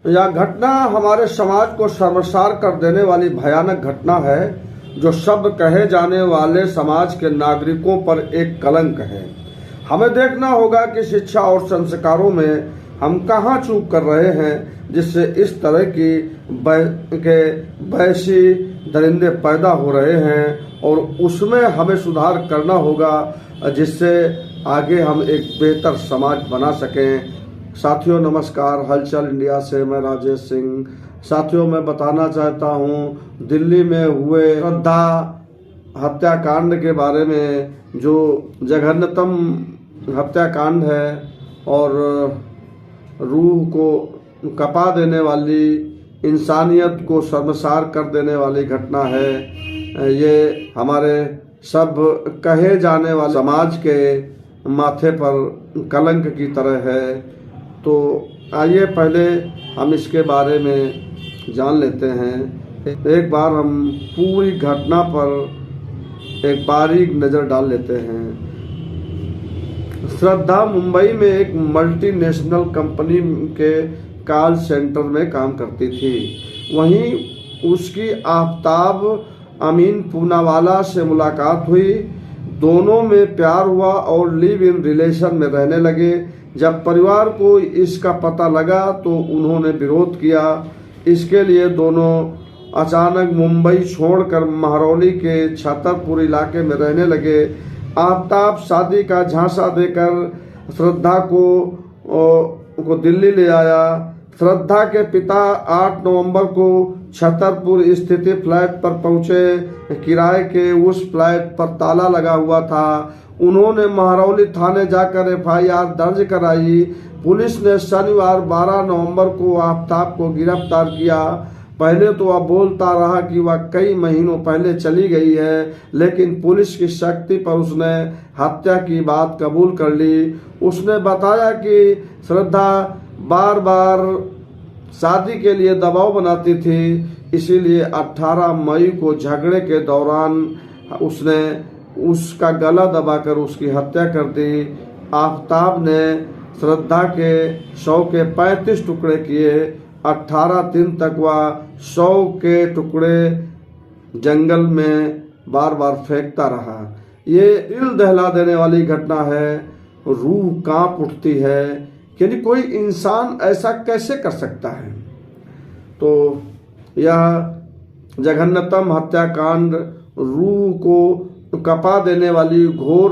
यह घटना हमारे समाज को शर्मसार कर देने वाली भयानक घटना है, जो शब्द कहे जाने वाले समाज के नागरिकों पर एक कलंक है। हमें देखना होगा कि शिक्षा और संस्कारों में हम कहाँ चूक कर रहे हैं, जिससे इस तरह की वैसी दरिंदे पैदा हो रहे हैं, और उसमें हमें सुधार करना होगा, जिससे आगे हम एक बेहतर समाज बना सकें। साथियों नमस्कार, हलचल इंडिया से मैं राजेश सिंह। साथियों, मैं बताना चाहता हूँ दिल्ली में हुए श्रद्धा हत्याकांड के बारे में, जो जघन्यतम हत्याकांड है और रूह को कपा देने वाली, इंसानियत को शर्मसार कर देने वाली घटना है। ये हमारे सब कहे जाने वाले समाज के माथे पर कलंक की तरह है। तो आइए पहले हम इसके बारे में जान लेते हैं। एक बार हम पूरी घटना पर एक बारीक नज़र डाल लेते हैं। श्रद्धा मुंबई में एक मल्टीनेशनल कंपनी के कॉल सेंटर में काम करती थी। वहीं उसकी आफ्ताब अमीन पूनावाला से मुलाकात हुई। दोनों में प्यार हुआ और लिव इन रिलेशन में रहने लगे। जब परिवार को इसका पता लगा तो उन्होंने विरोध किया। इसके लिए दोनों अचानक मुंबई छोड़कर महरौली के छतरपुर इलाके में रहने लगे। आफ्ताब शादी का झांसा देकर श्रद्धा को दिल्ली ले आया। श्रद्धा के पिता 8 नवंबर को छतरपुर स्थित फ्लैट पर पहुंचे। किराए के उस फ्लैट पर ताला लगा हुआ था। उन्होंने महरौली थाने जाकर FIR दर्ज कराई। पुलिस ने शनिवार 12 नवंबर को आफ्ताब को गिरफ्तार किया। पहले तो वह बोलता रहा कि वह कई महीनों पहले चली गई है, लेकिन पुलिस की शक्ति पर उसने हत्या की बात कबूल कर ली। उसने बताया कि श्रद्धा बार बार शादी के लिए दबाव बनाती थी, इसीलिए 18 मई को झगड़े के दौरान उसने उसका गला दबाकर उसकी हत्या कर दी। आफ्ताब ने श्रद्धा के शव के 35 टुकड़े किए। 18 दिन तक वह शव के टुकड़े जंगल में बार बार फेंकता रहा। ये दिल दहला देने वाली घटना है। रूह कांप उठती है कि कोई इंसान ऐसा कैसे कर सकता है। तो यह जघन्यतम हत्याकांड रूह को कपा देने वाली घोर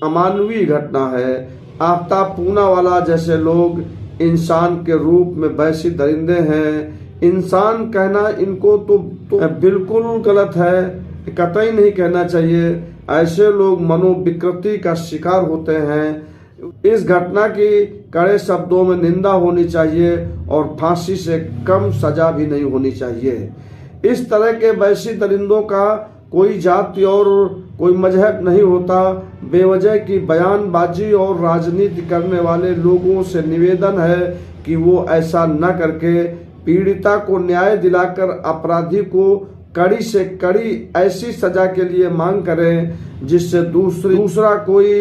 अमानवीय घटना है। आफ्ताब पूनावाला जैसे लोग इंसान के रूप में वैसी दरिंदे हैं। इंसान कहना इनको तो बिल्कुल गलत है, कतई नहीं कहना चाहिए। ऐसे लोग मनोविकृति का शिकार होते हैं। इस घटना की कड़े शब्दों में निंदा होनी चाहिए और फांसी से कम सजा भी नहीं होनी चाहिए। इस तरह के वैसी दरिंदों का कोई जाति और कोई मजहब नहीं होता। बेवजह की बयानबाजी और राजनीति करने वाले लोगों से निवेदन है कि वो ऐसा न करके पीड़िता को न्याय दिलाकर अपराधी को कड़ी से कड़ी ऐसी सजा के लिए मांग करें, जिससे दूसरा कोई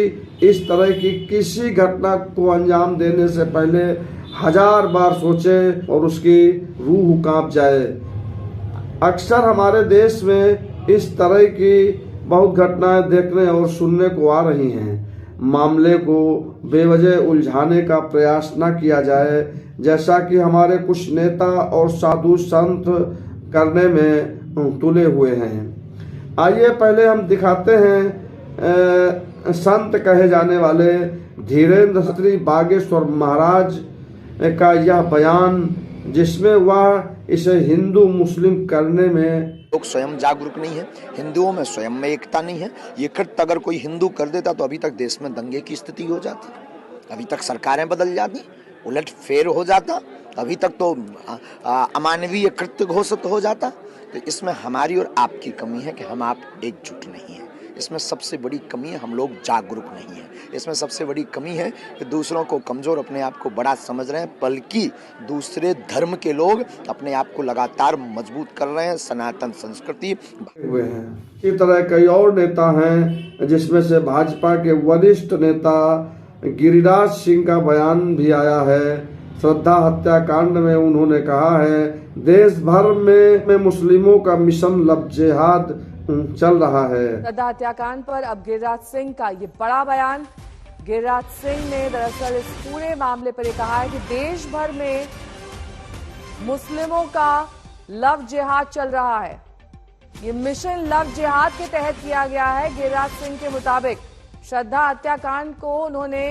इस तरह की किसी घटना को अंजाम देने से पहले 1000 बार सोचे और उसकी रूह कांप जाए। अक्सर हमारे देश में इस तरह की बहुत घटनाएं देखने और सुनने को आ रही हैं। मामले को बेवजह उलझाने का प्रयास न किया जाए, जैसा कि हमारे कुछ नेता और साधु संत करने में तुले हुए हैं। आइए पहले हम दिखाते हैं संत कहे जाने वाले धीरेन्द्र शास्त्री बागेश्वर महाराज का यह बयान, जिसमें वह इसे हिंदू मुस्लिम करने में लोग स्वयं जागरूक नहीं है। हिंदुओं में स्वयं में एकता नहीं है। ये कृत्य अगर कोई हिंदू कर देता तो अभी तक देश में दंगे की स्थिति हो जाती, अभी तक सरकारें बदल जाती, उलट फेर हो जाता, अभी तक तो अमानवीय कृत्य घोषित हो जाता। तो इसमें हमारी और आपकी कमी है कि हम आप एकजुट नहीं है। इसमें सबसे बड़ी कमी है हम लोग जागरूक नहीं है। इसमें सबसे बड़ी कमी है कि दूसरों को कमज़ोर, अपने आप को बड़ा समझ रहे हैं, बल्कि दूसरे धर्म के लोग अपने आप को लगातार मजबूत कर रहे हैं। सनातन संस्कृति हुए हैं। इसी तरह कई और नेता हैं, जिसमें से भाजपा के वरिष्ठ नेता गिरिराज सिंह का बयान भी आया है। श्रद्धा हत्याकांड में उन्होंने कहा है, देश भर में मुस्लिमों का मिशन लव जिहाद चल रहा है। श्रद्धा हत्याकांड पर अब गिरिराज सिंह का ये बड़ा बयान। गिरिराज सिंह ने दरअसल इस पूरे मामले पर यह कहा है कि देश भर में मुस्लिमों का लव जिहाद चल रहा है। ये मिशन लव जिहाद के तहत किया गया है। गिरिराज सिंह के मुताबिक श्रद्धा हत्याकांड को उन्होंने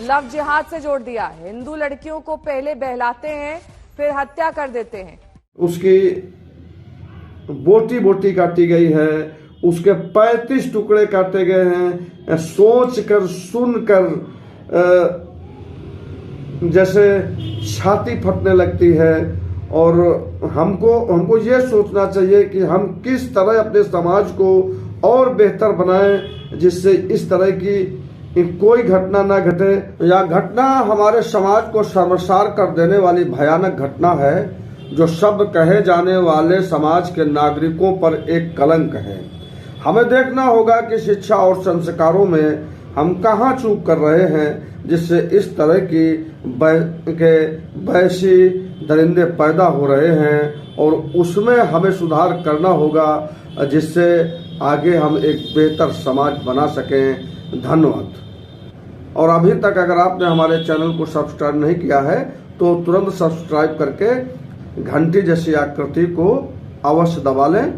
लव जिहाद से जोड़ दिया। हिंदू लड़कियों को पहले बहलाते हैं, फिर हत्या कर देते हैं। उसकी बोटी बोटी काटी गई है, उसके 35 टुकड़े काटे गए हैं। सोच कर सुनकर जैसे छाती फटने लगती है। और हमको ये सोचना चाहिए कि हम किस तरह अपने समाज को और बेहतर बनाएं, जिससे इस तरह की कोई घटना ना घटे। यह घटना हमारे समाज को शर्मसार कर देने वाली भयानक घटना है, जो शब्द कहे जाने वाले समाज के नागरिकों पर एक कलंक है। हमें देखना होगा कि शिक्षा और संस्कारों में हम कहाँ चूक कर रहे हैं, जिससे इस तरह की वैसी दरिंदे पैदा हो रहे हैं, और उसमें हमें सुधार करना होगा, जिससे आगे हम एक बेहतर समाज बना सकें। धन्यवाद। और अभी तक अगर आपने हमारे चैनल को सब्सक्राइब नहीं किया है तो तुरंत सब्सक्राइब करके घंटी जैसी आकृति को अवश्य दबा लें।